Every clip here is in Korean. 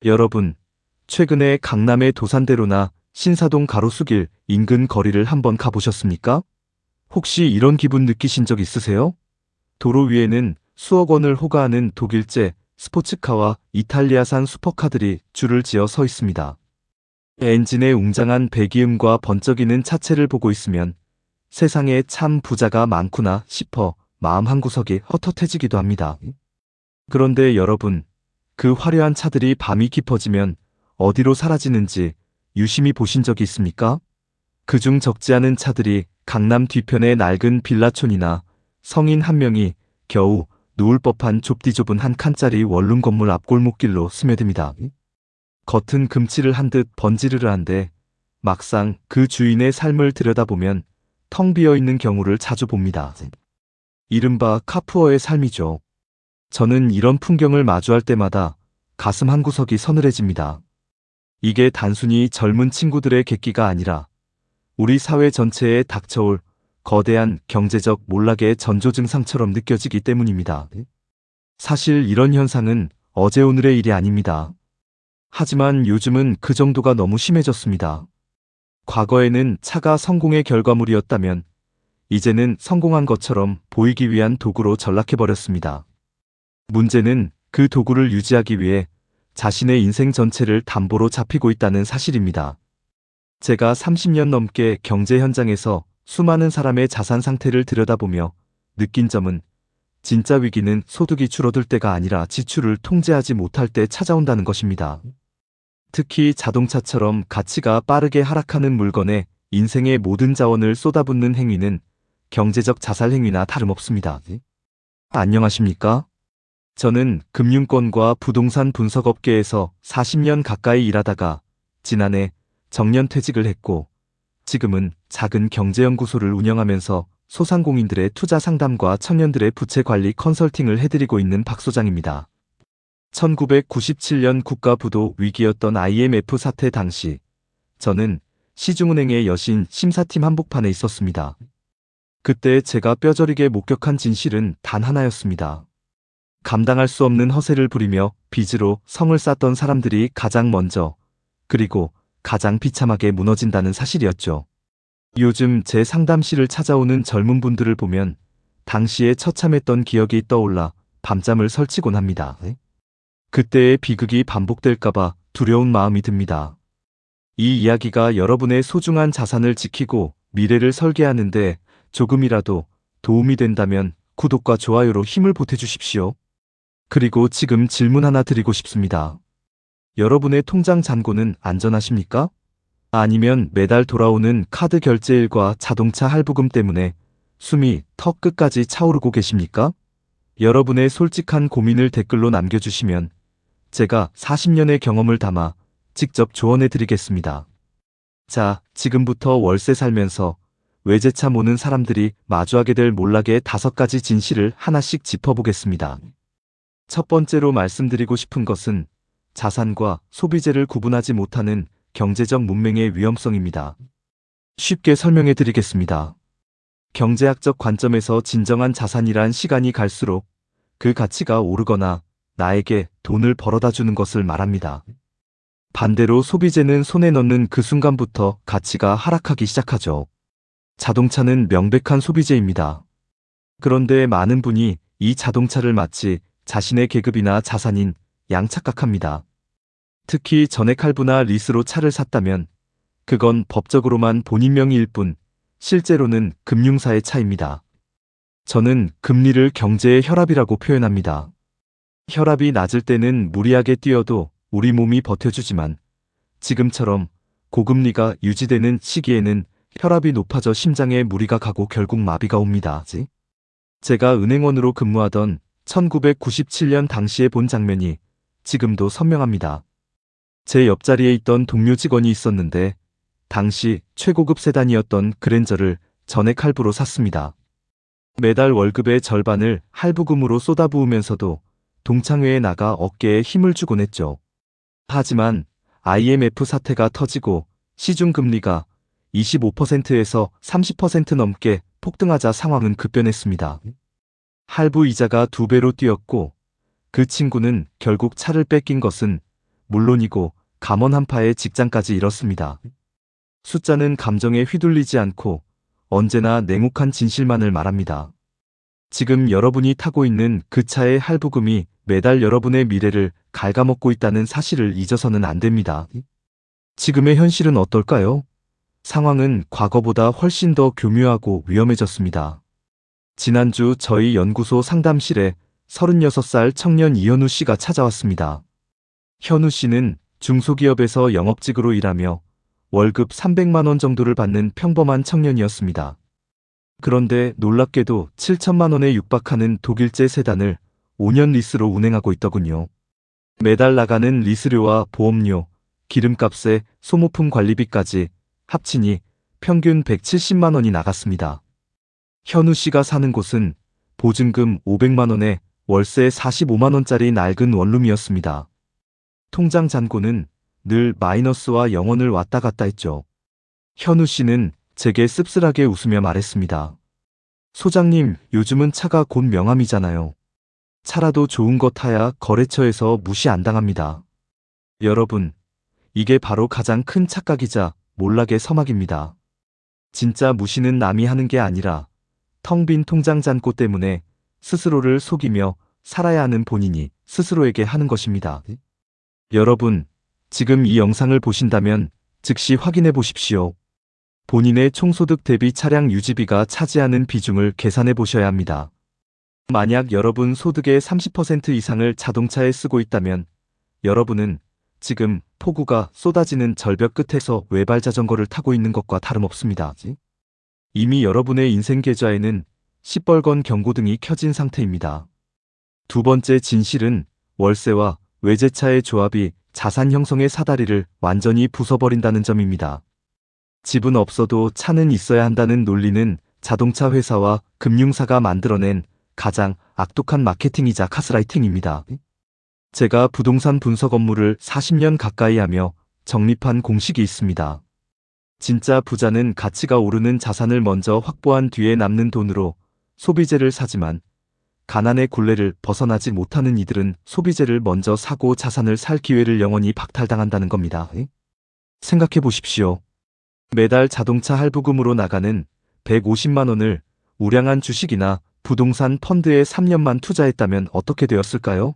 여러분, 최근에 강남의 도산대로나 신사동 가로수길 인근 거리를 한번 가보셨습니까? 혹시 이런 기분 느끼신 적 있으세요? 도로 위에는 수억 원을 호가하는 독일제 스포츠카와 이탈리아산 슈퍼카들이 줄을 지어 서 있습니다. 엔진의 웅장한 배기음과 번쩍이는 차체를 보고 있으면 세상에 참 부자가 많구나 싶어 마음 한구석이 헛헛해지기도 합니다. 그런데 여러분, 그 화려한 차들이 밤이 깊어지면 어디로 사라지는지 유심히 보신 적이 있습니까? 그중 적지 않은 차들이 강남 뒤편의 낡은 빌라촌이나 성인 한 명이 겨우 누울 법한 좁디좁은 한 칸짜리 원룸 건물 앞 골목길로 스며듭니다. 겉은 금칠을 한 듯 번지르르한데 막상 그 주인의 삶을 들여다보면 텅 비어 있는 경우를 자주 봅니다. 이른바 카푸어의 삶이죠. 저는 이런 풍경을 마주할 때마다 가슴 한구석이 서늘해집니다. 이게 단순히 젊은 친구들의 객기가 아니라 우리 사회 전체에 닥쳐올 거대한 경제적 몰락의 전조 증상처럼 느껴지기 때문입니다. 사실 이런 현상은 어제 오늘의 일이 아닙니다. 하지만 요즘은 그 정도가 너무 심해졌습니다. 과거에는 차가 성공의 결과물이었다면 이제는 성공한 것처럼 보이기 위한 도구로 전락해버렸습니다. 문제는 그 도구를 유지하기 위해 자신의 인생 전체를 담보로 잡히고 있다는 사실입니다. 제가 30년 넘게 경제 현장에서 수많은 사람의 자산 상태를 들여다보며 느낀 점은 진짜 위기는 소득이 줄어들 때가 아니라 지출을 통제하지 못할 때 찾아온다는 것입니다. 특히 자동차처럼 가치가 빠르게 하락하는 물건에 인생의 모든 자원을 쏟아붓는 행위는 경제적 자살 행위나 다름없습니다. 안녕하십니까? 저는 금융권과 부동산 분석업계에서 40년 가까이 일하다가 지난해 정년퇴직을 했고 지금은 작은 경제연구소를 운영하면서 소상공인들의 투자 상담과 청년들의 부채 관리 컨설팅을 해드리고 있는 박 소장입니다. 1997년 국가부도 위기였던 IMF 사태 당시 저는 시중은행의 여신 심사팀 한복판에 있었습니다. 그때 제가 뼈저리게 목격한 진실은 단 하나였습니다. 감당할 수 없는 허세를 부리며 빚으로 성을 쌓던 사람들이 가장 먼저 그리고 가장 비참하게 무너진다는 사실이었죠. 요즘 제 상담실을 찾아오는 젊은 분들을 보면 당시에 처참했던 기억이 떠올라 밤잠을 설치곤 합니다. 그때의 비극이 반복될까봐 두려운 마음이 듭니다. 이 이야기가 여러분의 소중한 자산을 지키고 미래를 설계하는데 조금이라도 도움이 된다면 구독과 좋아요로 힘을 보태주십시오. 그리고 지금 질문 하나 드리고 싶습니다. 여러분의 통장 잔고는 안전하십니까? 아니면 매달 돌아오는 카드 결제일과 자동차 할부금 때문에 숨이 턱 끝까지 차오르고 계십니까? 여러분의 솔직한 고민을 댓글로 남겨주시면 제가 40년의 경험을 담아 직접 조언해 드리겠습니다. 자, 지금부터 월세 살면서 외제차 모는 사람들이 마주하게 될 몰락의 5가지 진실을 하나씩 짚어보겠습니다. 첫 번째로 말씀드리고 싶은 것은 자산과 소비재를 구분하지 못하는 경제적 문맹의 위험성입니다. 쉽게 설명해 드리겠습니다. 경제학적 관점에서 진정한 자산이란 시간이 갈수록 그 가치가 오르거나 나에게 돈을 벌어다 주는 것을 말합니다. 반대로 소비재는 손에 넣는 그 순간부터 가치가 하락하기 시작하죠. 자동차는 명백한 소비재입니다. 그런데 많은 분이 이 자동차를 마치 자신의 계급이나 자산인 양 착각합니다. 특히 전액 할부나 리스로 차를 샀다면 그건 법적으로만 본인 명의일 뿐 실제로는 금융사의 차입니다. 저는 금리를 경제의 혈압이라고 표현합니다. 혈압이 낮을 때는 무리하게 뛰어도 우리 몸이 버텨주지만 지금처럼 고금리가 유지되는 시기에는 혈압이 높아져 심장에 무리가 가고 결국 마비가 옵니다. 제가 은행원으로 근무하던 1997년 당시에 본 장면이 지금도 선명합니다. 제 옆자리에 있던 동료 직원이 있었는데 당시 최고급 세단이었던 그랜저를 전액 할부로 샀습니다. 매달 월급의 절반을 할부금으로 쏟아부으면서도 동창회에 나가 어깨에 힘을 주곤 했죠. 하지만 IMF 사태가 터지고 시중금리가 25%에서 30% 넘게 폭등하자 상황은 급변했습니다. 할부 이자가 2배로 뛰었고 그 친구는 결국 차를 뺏긴 것은 물론이고 감원 한파에 직장까지 잃었습니다. 숫자는 감정에 휘둘리지 않고 언제나 냉혹한 진실만을 말합니다. 지금 여러분이 타고 있는 그 차의 할부금이 매달 여러분의 미래를 갉아먹고 있다는 사실을 잊어서는 안 됩니다. 지금의 현실은 어떨까요? 상황은 과거보다 훨씬 더 교묘하고 위험해졌습니다. 지난주 저희 연구소 상담실에 36살 청년 이현우 씨가 찾아왔습니다. 현우 씨는 중소기업에서 영업직으로 일하며 월급 300만 원 정도를 받는 평범한 청년이었습니다. 그런데 놀랍게도 7천만 원에 육박하는 독일제 세단을 5년 리스로 운행하고 있더군요. 매달 나가는 리스료와 보험료, 기름값에 소모품 관리비까지 합치니 평균 170만 원이 나갔습니다. 현우 씨가 사는 곳은 보증금 500만 원에 월세 45만 원짜리 낡은 원룸이었습니다. 통장 잔고는 늘 마이너스와 0원을 왔다 갔다 했죠. 현우 씨는 제게 씁쓸하게 웃으며 말했습니다. 소장님, 요즘은 차가 곧 명함이잖아요. 차라도 좋은 거 타야 거래처에서 무시 안 당합니다. 여러분, 이게 바로 가장 큰 착각이자 몰락의 서막입니다. 진짜 무시는 남이 하는 게 아니라 텅 빈 통장 잔고 때문에 스스로를 속이며 살아야 하는 본인이 스스로에게 하는 것입니다. 여러분, 지금 이 영상을 보신다면 즉시 확인해 보십시오. 본인의 총소득 대비 차량 유지비가 차지하는 비중을 계산해 보셔야 합니다. 만약 여러분 소득의 30% 이상을 자동차에 쓰고 있다면 여러분은 지금 폭우가 쏟아지는 절벽 끝에서 외발 자전거를 타고 있는 것과 다름없습니다. 이미 여러분의 인생 계좌에는 시뻘건 경고등이 켜진 상태입니다. 두 번째 진실은 월세와 외제차의 조합이 자산 형성의 사다리를 완전히 부숴버린다는 점입니다. 집은 없어도 차는 있어야 한다는 논리는 자동차 회사와 금융사가 만들어낸 가장 악독한 마케팅이자 가스라이팅입니다. 제가 부동산 분석 업무를 40년 가까이 하며 정립한 공식이 있습니다. 진짜 부자는 가치가 오르는 자산을 먼저 확보한 뒤에 남는 돈으로 소비재를 사지만 가난의 굴레를 벗어나지 못하는 이들은 소비재를 먼저 사고 자산을 살 기회를 영원히 박탈당한다는 겁니다. 생각해 보십시오. 매달 자동차 할부금으로 나가는 150만 원을 우량한 주식이나 부동산 펀드에 3년만 투자했다면 어떻게 되었을까요?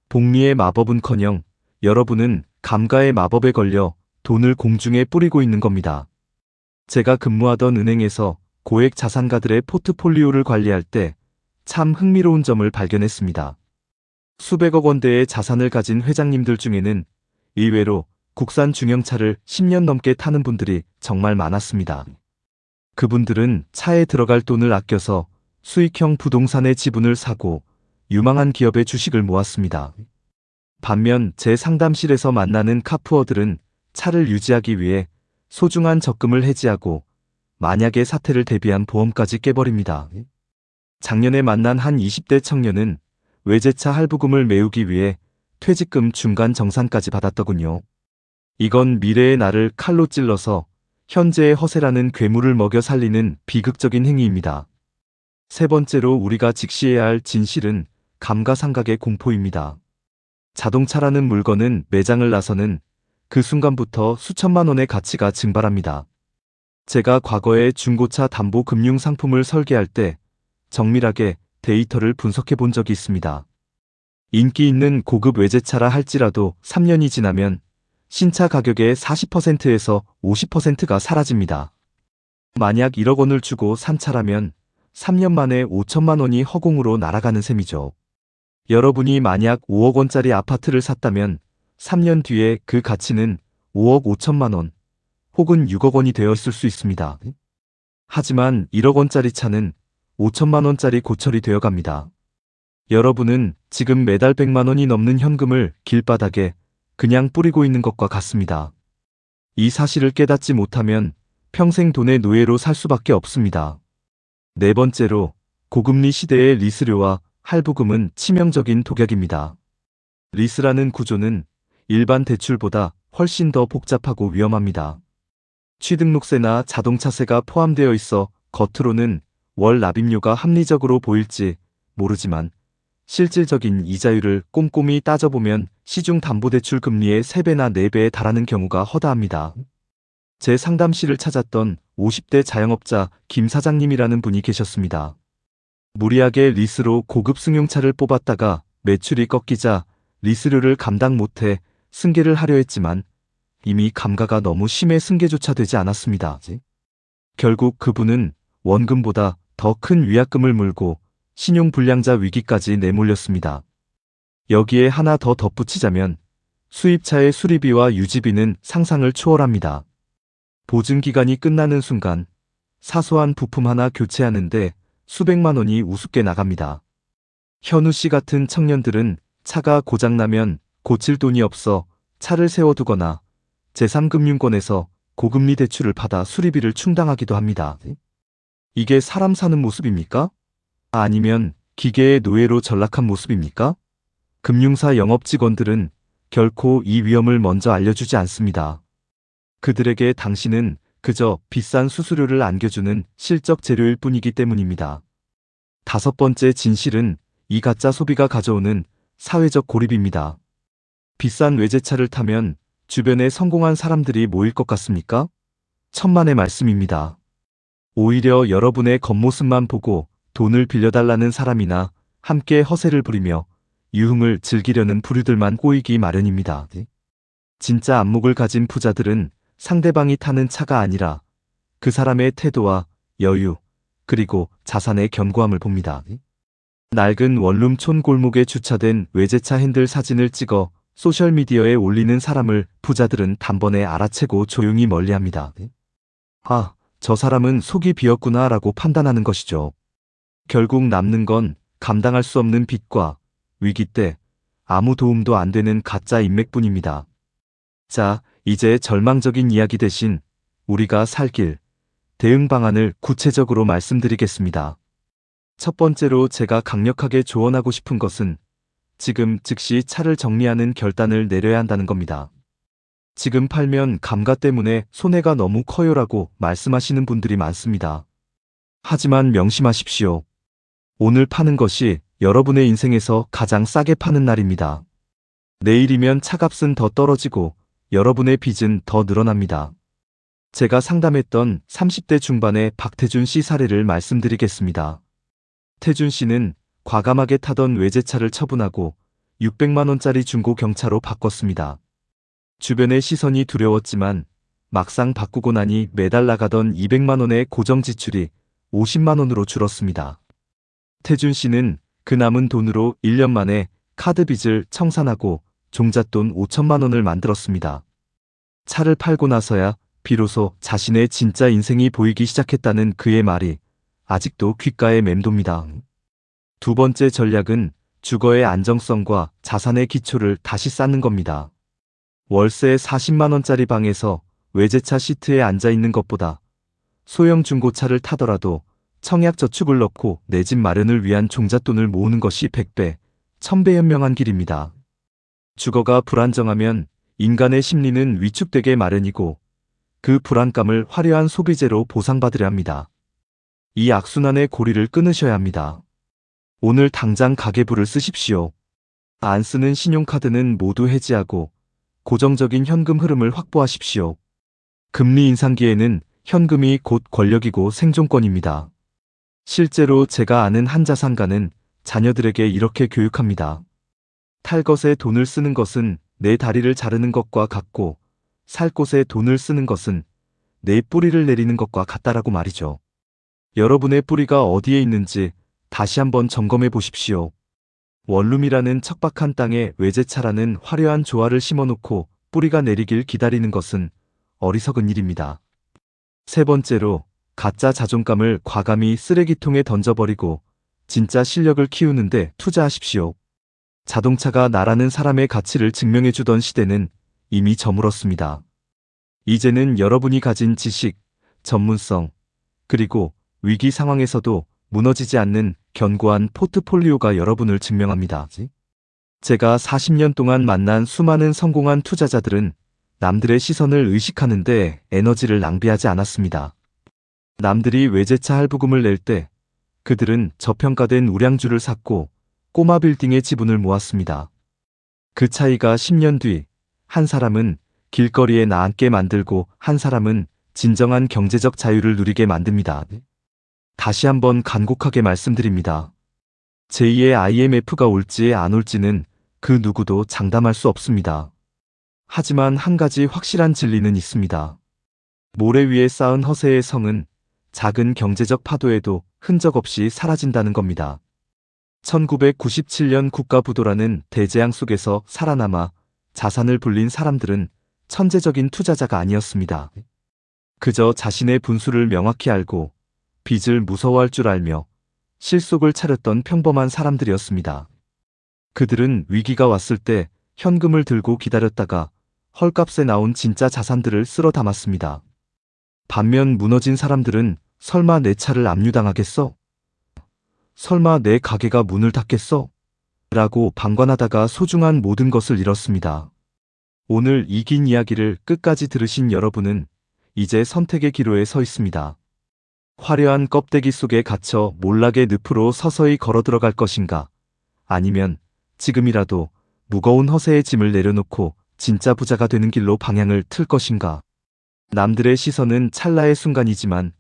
복리의 마법은커녕 여러분은 감가의 마법에 걸려 돈을 공중에 뿌리고 있는 겁니다. 제가 근무하던 은행에서 고액 자산가들의 포트폴리오를 관리할 때 참 흥미로운 점을 발견했습니다. 수백억 원대의 자산을 가진 회장님들 중에는 의외로 국산 중형차를 10년 넘게 타는 분들이 정말 많았습니다. 그분들은 차에 들어갈 돈을 아껴서 수익형 부동산의 지분을 사고 유망한 기업의 주식을 모았습니다. 반면 제 상담실에서 만나는 카푸어들은 차를 유지하기 위해 소중한 적금을 해지하고 만약의 사태를 대비한 보험까지 깨버립니다. 작년에 만난 한 20대 청년은 외제차 할부금을 메우기 위해 퇴직금 중간 정산까지 받았더군요. 이건 미래의 나를 칼로 찔러서 현재의 허세라는 괴물을 먹여 살리는 비극적인 행위입니다. 세 번째로 우리가 직시해야 할 진실은 감가상각의 공포입니다. 자동차라는 물건은 매장을 나서는 그 순간부터 수천만 원의 가치가 증발합니다. 제가 과거에 중고차 담보 금융 상품을 설계할 때 정밀하게 데이터를 분석해 본 적이 있습니다. 인기 있는 고급 외제차라 할지라도 3년이 지나면 신차 가격의 40%에서 50%가 사라집니다. 만약 1억 원을 주고 산 차라면 3년 만에 5천만 원이 허공으로 날아가는 셈이죠. 여러분이 만약 5억 원짜리 아파트를 샀다면 3년 뒤에 그 가치는 5억 5천만 원 혹은 6억 원이 되었을 수 있습니다. 하지만 1억 원짜리 차는 5천만 원짜리 고철이 되어갑니다. 여러분은 지금 매달 100만 원이 넘는 현금을 길바닥에 그냥 뿌리고 있는 것과 같습니다. 이 사실을 깨닫지 못하면 평생 돈의 노예로 살 수밖에 없습니다. 네 번째로 고금리 시대의 리스료와 할부금은 치명적인 독약입니다. 리스라는 구조는 일반 대출보다 훨씬 더 복잡하고 위험합니다. 취등록세나 자동차세가 포함되어 있어 겉으로는 월 납입료가 합리적으로 보일지 모르지만 실질적인 이자율을 꼼꼼히 따져보면 시중담보대출 금리의 3배나 4배에 달하는 경우가 허다합니다. 제 상담실을 찾았던 50대 자영업자 김 사장님이라는 분이 계셨습니다. 무리하게 리스로 고급 승용차를 뽑았다가 매출이 꺾이자 리스료를 감당 못해 승계를 하려 했지만 이미 감가가 너무 심해 승계조차 되지 않았습니다. 결국 그분은 원금보다 더 큰 위약금을 물고 신용불량자 위기까지 내몰렸습니다. 여기에 하나 더 덧붙이자면 수입차의 수리비와 유지비는 상상을 초월합니다. 보증기간이 끝나는 순간 사소한 부품 하나 교체하는데 수백만 원이 우습게 나갑니다. 현우 씨 같은 청년들은 차가 고장나면 고칠 돈이 없어 차를 세워두거나 제3금융권에서 고금리 대출을 받아 수리비를 충당하기도 합니다. 이게 사람 사는 모습입니까? 아니면 기계의 노예로 전락한 모습입니까? 금융사 영업직원들은 결코 이 위험을 먼저 알려주지 않습니다. 그들에게 당신은 그저 비싼 수수료를 안겨주는 실적 재료일 뿐이기 때문입니다. 5번째 진실은 이 가짜 소비가 가져오는 사회적 고립입니다. 비싼 외제차를 타면 주변에 성공한 사람들이 모일 것 같습니까? 천만의 말씀입니다. 오히려 여러분의 겉모습만 보고 돈을 빌려달라는 사람이나 함께 허세를 부리며 유흥을 즐기려는 부류들만 꼬이기 마련입니다. 진짜 안목을 가진 부자들은 상대방이 타는 차가 아니라 그 사람의 태도와 여유, 그리고 자산의 견고함을 봅니다. 낡은 원룸촌 골목에 주차된 외제차 핸들 사진을 찍어 소셜미디어에 올리는 사람을 부자들은 단번에 알아채고 조용히 멀리합니다. 아, 저 사람은 속이 비었구나 라고 판단하는 것이죠. 결국 남는 건 감당할 수 없는 빚과 위기 때 아무 도움도 안 되는 가짜 인맥뿐입니다. 자, 이제 절망적인 이야기 대신 우리가 살 길, 대응 방안을 구체적으로 말씀드리겠습니다. 첫 번째로 제가 강력하게 조언하고 싶은 것은 지금 즉시 차를 정리하는 결단을 내려야 한다는 겁니다. 지금 팔면 감가 때문에 손해가 너무 커요라고 말씀하시는 분들이 많습니다. 하지만 명심하십시오. 오늘 파는 것이 여러분의 인생에서 가장 싸게 파는 날입니다. 내일이면 차값은 더 떨어지고 여러분의 빚은 더 늘어납니다. 제가 상담했던 30대 중반의 박태준 씨 사례를 말씀드리겠습니다. 태준 씨는 과감하게 타던 외제차를 처분하고 600만 원짜리 중고 경차로 바꿨습니다. 주변의 시선이 두려웠지만 막상 바꾸고 나니 매달 나가던 200만 원의 고정 지출이 50만 원으로 줄었습니다. 태준 씨는 그 남은 돈으로 1년 만에 카드 빚을 청산하고 종잣돈 5천만 원을 만들었습니다. 차를 팔고 나서야 비로소 자신의 진짜 인생이 보이기 시작했다는 그의 말이 아직도 귓가에 맴돕니다. 두 번째 전략은 주거의 안정성과 자산의 기초를 다시 쌓는 겁니다. 월세 40만 원짜리 방에서 외제차 시트에 앉아 있는 것보다 소형 중고차를 타더라도 청약저축을 넣고 내 집 마련을 위한 종잣돈을 모으는 것이 100배, 1000배 현명한 길입니다. 주거가 불안정하면 인간의 심리는 위축되게 마련이고 그 불안감을 화려한 소비재로 보상받으려 합니다. 이 악순환의 고리를 끊으셔야 합니다. 오늘 당장 가계부를 쓰십시오. 안 쓰는 신용카드는 모두 해지하고 고정적인 현금 흐름을 확보하십시오. 금리 인상기에는 현금이 곧 권력이고 생존권입니다. 실제로 제가 아는 한 자산가는 자녀들에게 이렇게 교육합니다. 탈 것에 돈을 쓰는 것은 내 다리를 자르는 것과 같고 살 곳에 돈을 쓰는 것은 내 뿌리를 내리는 것과 같다라고 말이죠. 여러분의 뿌리가 어디에 있는지 다시 한번 점검해 보십시오. 원룸이라는 척박한 땅에 외제차라는 화려한 조화를 심어놓고 뿌리가 내리길 기다리는 것은 어리석은 일입니다. 세 번째로 가짜 자존감을 과감히 쓰레기통에 던져버리고 진짜 실력을 키우는데 투자하십시오. 자동차가 나라는 사람의 가치를 증명해주던 시대는 이미 저물었습니다. 이제는 여러분이 가진 지식, 전문성, 그리고 위기 상황에서도 무너지지 않는 견고한 포트폴리오가 여러분을 증명합니다. 제가 40년 동안 만난 수많은 성공한 투자자들은 남들의 시선을 의식하는데 에너지를 낭비하지 않았습니다. 남들이 외제차 할부금을 낼 때 그들은 저평가된 우량주를 샀고 꼬마 빌딩의 지분을 모았습니다. 그 차이가 10년 뒤 한 사람은 길거리에 나앉게 만들고 한 사람은 진정한 경제적 자유를 누리게 만듭니다. 다시 한번 간곡하게 말씀드립니다. 제2의 IMF가 올지 안 올지는 그 누구도 장담할 수 없습니다. 하지만 한 가지 확실한 진리는 있습니다. 모래 위에 쌓은 허세의 성은 작은 경제적 파도에도 흔적 없이 사라진다는 겁니다. 1997년 국가부도라는 대재앙 속에서 살아남아 자산을 불린 사람들은 천재적인 투자자가 아니었습니다. 그저 자신의 분수를 명확히 알고 빚을 무서워할 줄 알며 실속을 차렸던 평범한 사람들이었습니다. 그들은 위기가 왔을 때 현금을 들고 기다렸다가 헐값에 나온 진짜 자산들을 쓸어 담았습니다. 반면 무너진 사람들은 설마 내 차를 압류당하겠어? 설마 내 가게가 문을 닫겠어? 라고 방관하다가 소중한 모든 것을 잃었습니다. 오늘 이 긴 이야기를 끝까지 들으신 여러분은 이제 선택의 기로에 서 있습니다. 화려한 껍데기 속에 갇혀 몰락의 늪으로 서서히 걸어 들어갈 것인가? 아니면 지금이라도 무거운 허세의 짐을 내려놓고 진짜 부자가 되는 길로 방향을 틀 것인가? 남들의 시선은 찰나의 순간이지만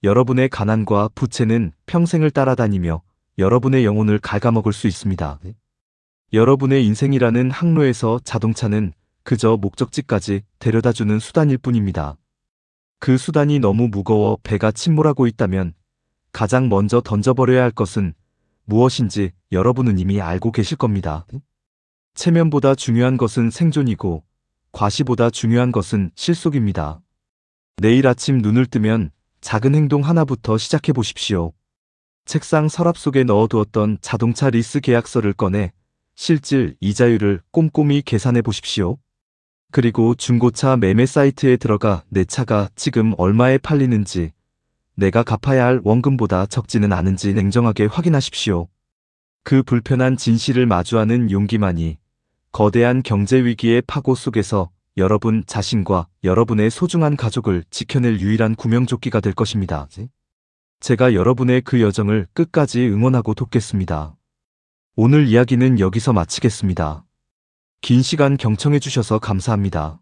여러분의 가난과 부채는 평생을 따라다니며 여러분의 영혼을 갉아먹을 수 있습니다. 여러분의 인생이라는 항로에서 자동차는 그저 목적지까지 데려다주는 수단일 뿐입니다. 그 수단이 너무 무거워 배가 침몰하고 있다면 가장 먼저 던져버려야 할 것은 무엇인지 여러분은 이미 알고 계실 겁니다. 체면보다 중요한 것은 생존이고 과시보다 중요한 것은 실속입니다. 내일 아침 눈을 뜨면 작은 행동 하나부터 시작해 보십시오. 책상 서랍 속에 넣어두었던 자동차 리스 계약서를 꺼내 실질 이자율을 꼼꼼히 계산해 보십시오. 그리고 중고차 매매 사이트에 들어가 내 차가 지금 얼마에 팔리는지, 내가 갚아야 할 원금보다 적지는 않은지 냉정하게 확인하십시오. 그 불편한 진실을 마주하는 용기만이 거대한 경제 위기의 파고 속에서 여러분 자신과 여러분의 소중한 가족을 지켜낼 유일한 구명조끼가 될 것입니다. 제가 여러분의 그 여정을 끝까지 응원하고 돕겠습니다. 오늘 이야기는 여기서 마치겠습니다. 긴 시간 경청해 주셔서 감사합니다.